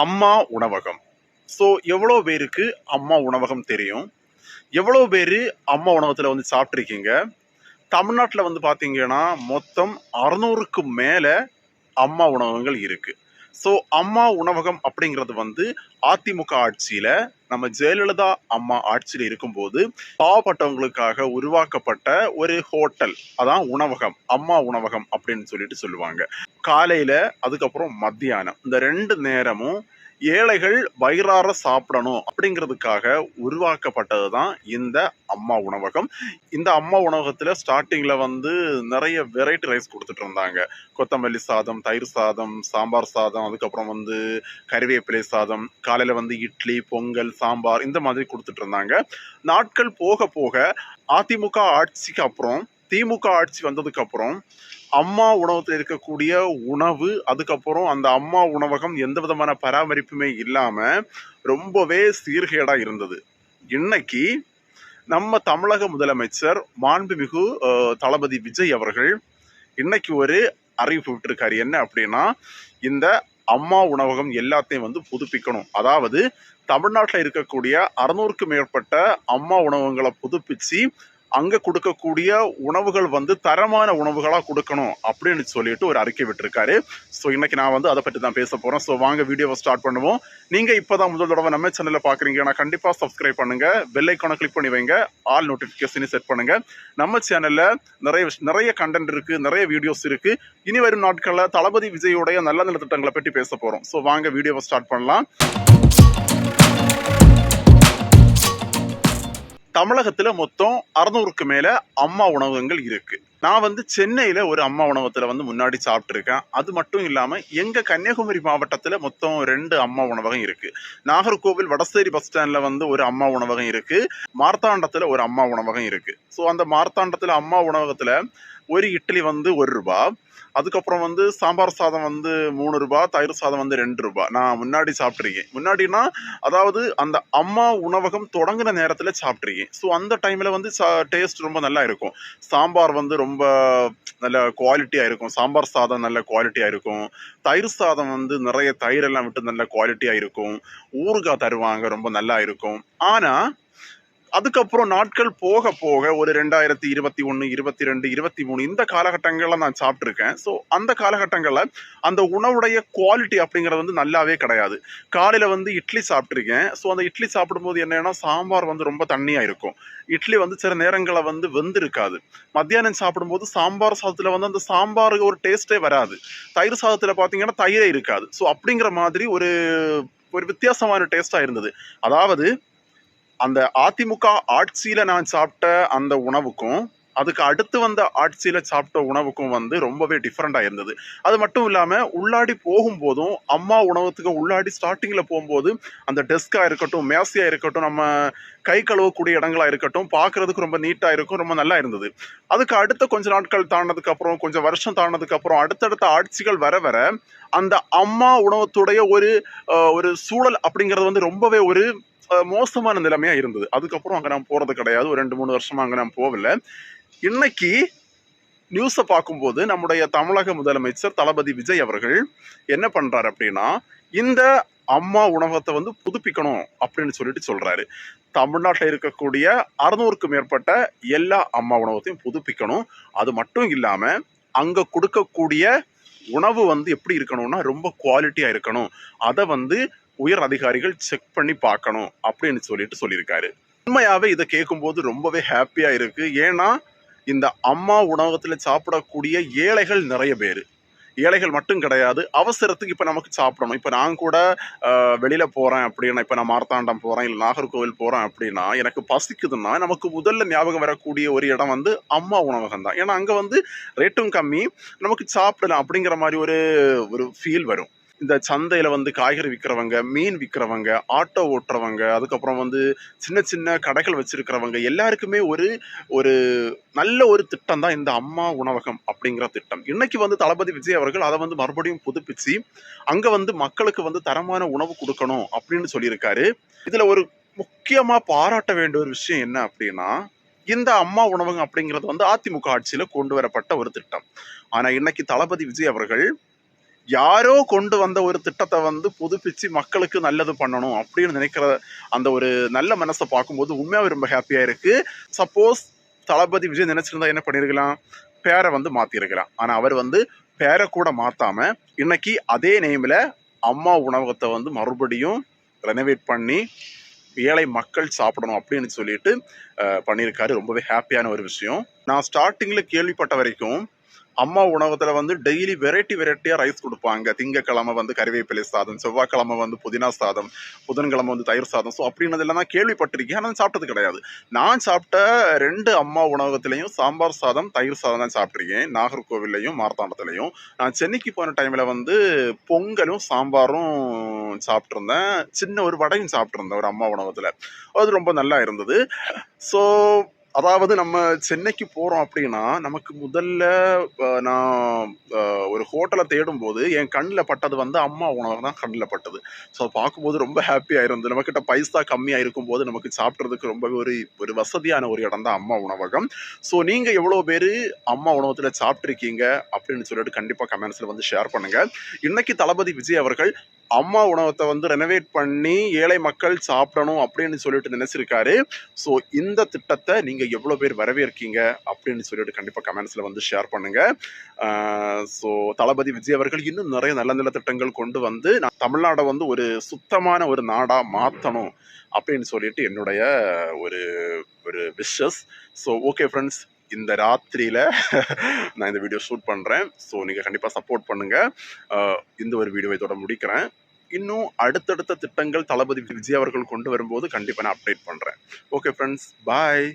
அம்மா உணவகம். ஸோ எவ்வளோ பேருக்கு அம்மா உணவகம் தெரியும்? எவ்வளோ பேரு அம்மா உணவகத்துல வந்து சாப்பிட்டுருக்கீங்க? தமிழ்நாட்டுல வந்து பார்த்தீங்கன்னா, மொத்தம் 600க்கு மேல அம்மா உணவகங்கள் இருக்கு. ஸோ அம்மா உணவகம் அப்படிங்கிறது வந்து அதிமுக ஆட்சியில நம்ம ஜெயலலிதா அம்மா ஆட்சியில இருக்கும்போது பாவப்பட்டவங்களுக்காக உருவாக்கப்பட்ட ஒரு ஹோட்டல். அதான் உணவகம். அம்மா உணவகம் அப்படின்னு சொல்லிட்டு சொல்லுவாங்க. காலையில, அதுக்கப்புறம் மத்தியானம் இந்த 2 நேரமும் ஏழைகள் வயிறார சாப்பிடணும் அப்படிங்கிறதுக்காக உருவாக்கப்பட்டது தான் இந்த அம்மா உணவகம். இந்த அம்மா உணவகத்துல ஸ்டார்ட்டிங்ல வந்து நிறைய வெரைட்டி ரைஸ் கொடுத்துட்டு இருந்தாங்க. கொத்தமல்லி சாதம், தயிர் சாதம், சாம்பார் சாதம், அதுக்கப்புறம் வந்து கறிவேப்பிலை சாதம், காலையில வந்து இட்லி, பொங்கல், சாம்பார் இந்த மாதிரி கொடுத்துட்டு இருந்தாங்க. நாட்கள் போக போக அதிமுக ஆட்சிக்கு அப்புறம் திமுக ஆட்சி வந்ததுக்கு அப்புறம் அம்மா உணவகத்தில் இருக்கக்கூடிய உணவு, அதுக்கப்புறம் அந்த அம்மா உணவகம் எந்த விதமான பராமரிப்புமே இல்லாம ரொம்பவே சீர்கேடா இருந்தது. இன்னைக்கு நம்ம தமிழக முதலமைச்சர் மாண்புமிகு தளபதி விஜய் அவர்கள் இன்னைக்கு ஒரு அறிவிப்பு விட்டிருக்காரு. என்ன அப்படின்னா, இந்த அம்மா உணவகம் எல்லாத்தையும் வந்து புதுப்பிக்கணும். அதாவது தமிழ்நாட்டில் இருக்கக்கூடிய 600க்கும் மேற்பட்ட அம்மா உணவகங்களை புதுப்பிச்சு அங்க கொடுக்கக்கூடிய உணவுகள் வந்து தரமான உணவுகளா கொடுக்கணும் அப்படின்னு சொல்லிட்டு ஒரு அறிக்கை விட்டிருக்காரு. ஸோ இன்னைக்கு நான் வந்து அதை பற்றி தான் பேச போறேன். ஸோ வாங்க வீடியோவை ஸ்டார்ட் பண்ணுவோம். நீங்க இப்பதான் முதல் தடவை நம்ம சேனல்ல பாக்குறீங்கன்னா கண்டிப்பா சப்ஸ்கிரைப் பண்ணுங்க, பெல் ஐக்கானை கிளிக் பண்ணி வைங்க, ஆல் நோட்டிபிகேஷன் செட் பண்ணுங்க. நம்ம சேனல்ல நிறைய கண்டென்ட் இருக்கு, நிறைய வீடியோஸ் இருக்கு. இனி வரும் நாட்கள்ல தளபதி விஜயோடைய நல்ல நல்ல திட்டங்களை பற்றி பேச போறோம். ஸோ வாங்க வீடியோவை ஸ்டார்ட் பண்ணலாம். தமிழகத்துல மொத்தம் 600க்கு மேல அம்மா உணவகங்கள் இருக்கு. நான் வந்து சென்னையில ஒரு அம்மா உணவகத்துல வந்து முன்னாடி சாப்பிட்டு இருக்கேன். அது மட்டும் இல்லாம எங்க கன்னியாகுமரி மாவட்டத்துல மொத்தம் 2 அம்மா உணவகம் இருக்கு. நாகர்கோவில் வடசேரி பஸ் ஸ்டாண்ட்ல வந்து ஒரு அம்மா உணவகம் இருக்கு. மார்த்தாண்டத்துல ஒரு அம்மா உணவகம் இருக்கு. ஸோ அந்த மார்த்தாண்டத்துல அம்மா உணவகத்துல ஒரு இட்லி வந்து ₹1, அதுக்கப்புறம் வந்து சாம்பார் சாதம் வந்து ₹3, தயிர் சாதம் வந்து ₹2. நான் முன்னாடி சாப்பிட்ருக்கேன். முன்னாடினா அதாவது அந்த அம்மா உணவகம் தொடங்குன நேரத்துல சாப்பிட்ருக்கேன். ஸோ அந்த டைம்ல வந்து டேஸ்ட் ரொம்ப நல்லா இருக்கும். சாம்பார் வந்து ரொம்ப நல்ல குவாலிட்டியா இருக்கும். சாம்பார் சாதம் நல்ல குவாலிட்டியா இருக்கும். தயிர் சாதம் வந்து நிறைய தயிரெல்லாம் விட்டு நல்ல குவாலிட்டியா இருக்கும். ஊறுகாய் தருவாங்க, ரொம்ப நல்லா இருக்கும். ஆனா அதுக்கப்புறம் நாட்கள் போக போக ஒரு 2021, 22, 23 இந்த காலகட்டங்கள்ல நான் சாப்பிட்ருக்கேன். ஸோ அந்த காலகட்டங்கள்ல அந்த உணவுடைய குவாலிட்டி அப்படிங்கிறது வந்து நல்லாவே கிடையாது. காலையில வந்து இட்லி சாப்பிட்ருக்கேன். ஸோ அந்த இட்லி சாப்பிடும்போது என்னன்னா சாம்பார் வந்து ரொம்ப தண்ணியா இருக்கும். இட்லி வந்து சில நேரங்களில் வந்து வெந்திருக்காது. மத்தியானம் சாப்பிடும்போது சாம்பார் சாதத்துல வந்து அந்த சாம்பாருக்கு ஒரு டேஸ்டே வராது. தயிர் சாதத்துல பார்த்தீங்கன்னா தயிரே இருக்காது. ஸோ அப்படிங்கிற மாதிரி ஒரு ஒரு வித்தியாசமான டேஸ்டா இருந்தது. அதாவது அந்த அதிமுக ஆட்சியில நான் சாப்பிட்ட அந்த உணவுக்கும் அதுக்கு அடுத்து வந்த ஆட்சியில சாப்பிட்ட உணவுக்கும் வந்து ரொம்பவே டிஃப்ரெண்டா இருந்தது. அது மட்டும் இல்லாம உள்ளாடி போகும்போதும் அம்மா உணவகத்துக்கு உள்ளாடி ஸ்டார்டிங்ல போகும்போது அந்த டெஸ்கா இருக்கட்டும், மேசையா இருக்கட்டும், நம்ம கை கழுவக்கூடிய இடங்களா இருக்கட்டும், பார்க்கறதுக்கு ரொம்ப நீட்டா இருக்கும், ரொம்ப நல்லா இருந்தது. அதுக்கு அடுத்த கொஞ்ச நாட்கள் தாண்டினதுக்கு அப்புறம், கொஞ்சம் வருஷம் தாண்டினதுக்கு அப்புறம் அடுத்தடுத்த ஆட்சிகள் வர வர அந்த அம்மா உணவகத்துடைய ஒரு சூழல் அப்படிங்கிறது வந்து ரொம்பவே ஒரு மோசமான நிலைமையா இருந்தது. அதுக்கப்புறம் அங்க நான் போறது கிடையாது. ஒரு 2, 3 வருஷமா அங்க நான் போகல. இன்னைக்கு நியூஸ பார்க்கும்போது நம்முடைய தமிழக முதலமைச்சர் தளபதி விஜய் அவர்கள் என்ன பண்றாரு அப்படின்னா, இந்த அம்மா உணவகத்தை வந்து புதுப்பிக்கணும் அப்படின்னு சொல்லிட்டு சொல்றாரு. தமிழ்நாட்டில் இருக்கக்கூடிய 600க்கும் மேற்பட்ட எல்லா அம்மா உணவகத்தையும் புதுப்பிக்கணும். அது மட்டும் இல்லாம அங்க கொடுக்கக்கூடிய உணவு வந்து எப்படி இருக்கணும்னா ரொம்ப குவாலிட்டியா இருக்கணும். அதை வந்து உயர் அதிகாரிகள் செக் பண்ணி பார்க்கணும் அப்படின்னு சொல்லியிருக்காரு. உண்மையாவே இதை கேட்கும்போது ரொம்பவே ஹாப்பியா இருக்கு. ஏன்னா இந்த அம்மா உணவகத்துல சாப்பிடக்கூடிய ஏழைகள் நிறைய பேர். ஏழைகள் மட்டும் கிடையாது, அவசரத்துக்கு இப்ப நமக்கு சாப்பிடணும். இப்ப நான் கூட வெளியில போறேன் அப்படின்னா, இப்ப நான் மார்த்தாண்டம் போறேன், இல்லை நாகர்கோவில் போறேன் அப்படின்னா, எனக்கு பசிக்குதுன்னா நமக்கு முதல்ல ஞாபகம் வரக்கூடிய ஒரு இடம் வந்து அம்மா உணவகம் தான். ஏன்னா அங்க வந்து ரேட்டும் கம்மி, நமக்கு சாப்பிடலாம் அப்படிங்கிற மாதிரி ஒரு ஒரு ஃபீல் வரும். இந்த சந்தையில வந்து காய்கறி விற்கிறவங்க, மீன் விற்கிறவங்க, ஆட்டோ ஓட்டுறவங்க, அதுக்கப்புறம் வந்து சின்ன சின்ன கடைகள் வச்சிருக்கிறவங்க எல்லாருக்குமே ஒரு ஒரு நல்ல ஒரு திட்டம் தான் இந்த அம்மா உணவகம் அப்படிங்கிற திட்டம். இன்னைக்கு வந்து தளபதி விஜய் அவர்கள் அதை வந்து மறுபடியும் புதுப்பிச்சு அங்க வந்து மக்களுக்கு வந்து தரமான உணவு கொடுக்கணும் அப்படின்னு சொல்லியிருக்காரு. இதுல ஒரு முக்கியமா பாராட்ட வேண்டிய ஒரு விஷயம் என்ன அப்படின்னா, இந்த அம்மா உணவகம் அப்படிங்கிறது வந்து அதிமுக ஆட்சியில கொண்டு வரப்பட்ட ஒரு திட்டம். ஆனா இன்னைக்கு தளபதி விஜய் அவர்கள் யாரோ கொண்டு வந்த ஒரு திட்டத்தை வந்து புதுப்பிச்சு மக்களுக்கு நல்லது பண்ணணும் அப்படின்னு நினைக்கிற அந்த ஒரு நல்ல மனசை பார்க்கும்போது உண்மையாவே ரொம்ப ஹாப்பியா இருக்கு. சப்போஸ் தளபதி விஜய் நினைச்சிருந்தா என்ன பண்ணிருக்கலாம், பேரை வந்து மாத்திருக்கலாம். ஆனா அவர் வந்து பேரை கூட மாத்தாம இன்னைக்கு அதே நேம்ல அம்மா உணவகத்தை வந்து மறுபடியும் ரெனோவேட் பண்ணி ஏழை மக்கள் சாப்பிடணும் அப்படின்னு சொல்லிட்டு பண்ணியிருக்காரு. ரொம்பவே ஹாப்பியான ஒரு விஷயம். நான் ஸ்டார்டிங்ல கேள்விப்பட்ட வரைக்கும் அம்மா உணவகத்துல வந்து டெய்லி வெரைட்டியா ரைஸ் கொடுப்பாங்க. திங்கக்கிழமை வந்து கறிவேப்பிலை சாதம், செவ்வாய்க்கிழமை வந்து புதினா சாதம், புதன்கிழமை வந்து தயிர் சாதம். ஸோ அப்படின்னதெல்லாம் நான் கேள்விப்பட்டிருக்கேன். ஆனால் சாப்பிட்டது கிடையாது. நான் சாப்பிட்ட 2 அம்மா உணவகத்திலையும் சாம்பார் சாதம், தயிர் சாதம் தான் சாப்பிட்ருக்கேன். நாகர்கோவில்லையும் மார்த்தாண்டத்துலையும். நான் சென்னைக்கு போன டைம்ல வந்து பொங்கலும் சாம்பாரும் சாப்பிட்ருந்தேன். சின்ன ஒரு வடையும் சாப்பிட்ருந்தேன் ஒரு அம்மா உணவகத்துல. அது ரொம்ப நல்லா இருந்தது. ஸோ அதாவது நம்ம சென்னைக்கு போறோம் அப்படின்னா நமக்கு முதல்ல நான் ஒரு ஹோட்டலை தேடும்போது என் கண்ணில் பட்டது வந்து அம்மா உணவகம் தான் கண்ணில் பட்டது. ஸோ பார்க்கும்போது ரொம்ப ஹாப்பியாக இருந்தது. நம்மக்கிட்ட பைசா கம்மியாக இருக்கும்போது நமக்கு சாப்பிட்றதுக்கு ரொம்பவே ஒரு ஒரு வசதியான ஒரு இடம் தான் அம்மா உணவகம். ஸோ நீங்கள் எவ்வளோ பேர் அம்மா உணவகத்தில் சாப்பிட்ருக்கீங்க அப்படின்னு சொல்லிட்டு கண்டிப்பாக கமெண்ட்ஸில் வந்து ஷேர் பண்ணுங்கள். இன்னைக்கு தளபதி விஜய் அவர்கள் அம்மா உணவகத்தை வந்து ரெனோவேட் பண்ணி ஏழை மக்கள் சாப்பிடணும் அப்படின்னு சொல்லிட்டு நினைச்சிருக்காரு. ஸோ இந்த திட்டத்தை நீங்க எவ்வளவு பேர் வரவேற்கீங்க அப்படின்னு சொல்லிட்டு கண்டிப்பா கமெண்ட்ஸ்ல வந்து ஷேர் பண்ணுங்க. ஸோ தளபதி விஜய் அவர்கள் இன்னும் நிறைய நல்ல நல்ல திட்டங்கள் கொண்டு வந்து நான் தமிழ்நாடை வந்து ஒரு சுத்தமான ஒரு நாடா மாத்தணும் அப்படின்னு சொல்லிட்டு என்னுடைய ஒரு ஒரு விஷஸ். ஸோ ஓகே ஃப்ரெண்ட்ஸ், இந்த ராத்திரியில நான் இந்த வீடியோ ஷூட் பண்றேன். ஸோ நீங்க கண்டிப்பா சப்போர்ட் பண்ணுங்க. இந்த ஒரு வீடியோவை இதோட முடிக்கிறேன். இன்னும் அடுத்தடுத்த திட்டங்கள் தளபதி விஜய் அவர்கள் கொண்டு வரும்போது கண்டிப்பா நான் அப்டேட் பண்றேன். ஓகே ஃப்ரெண்ட்ஸ், பாய்.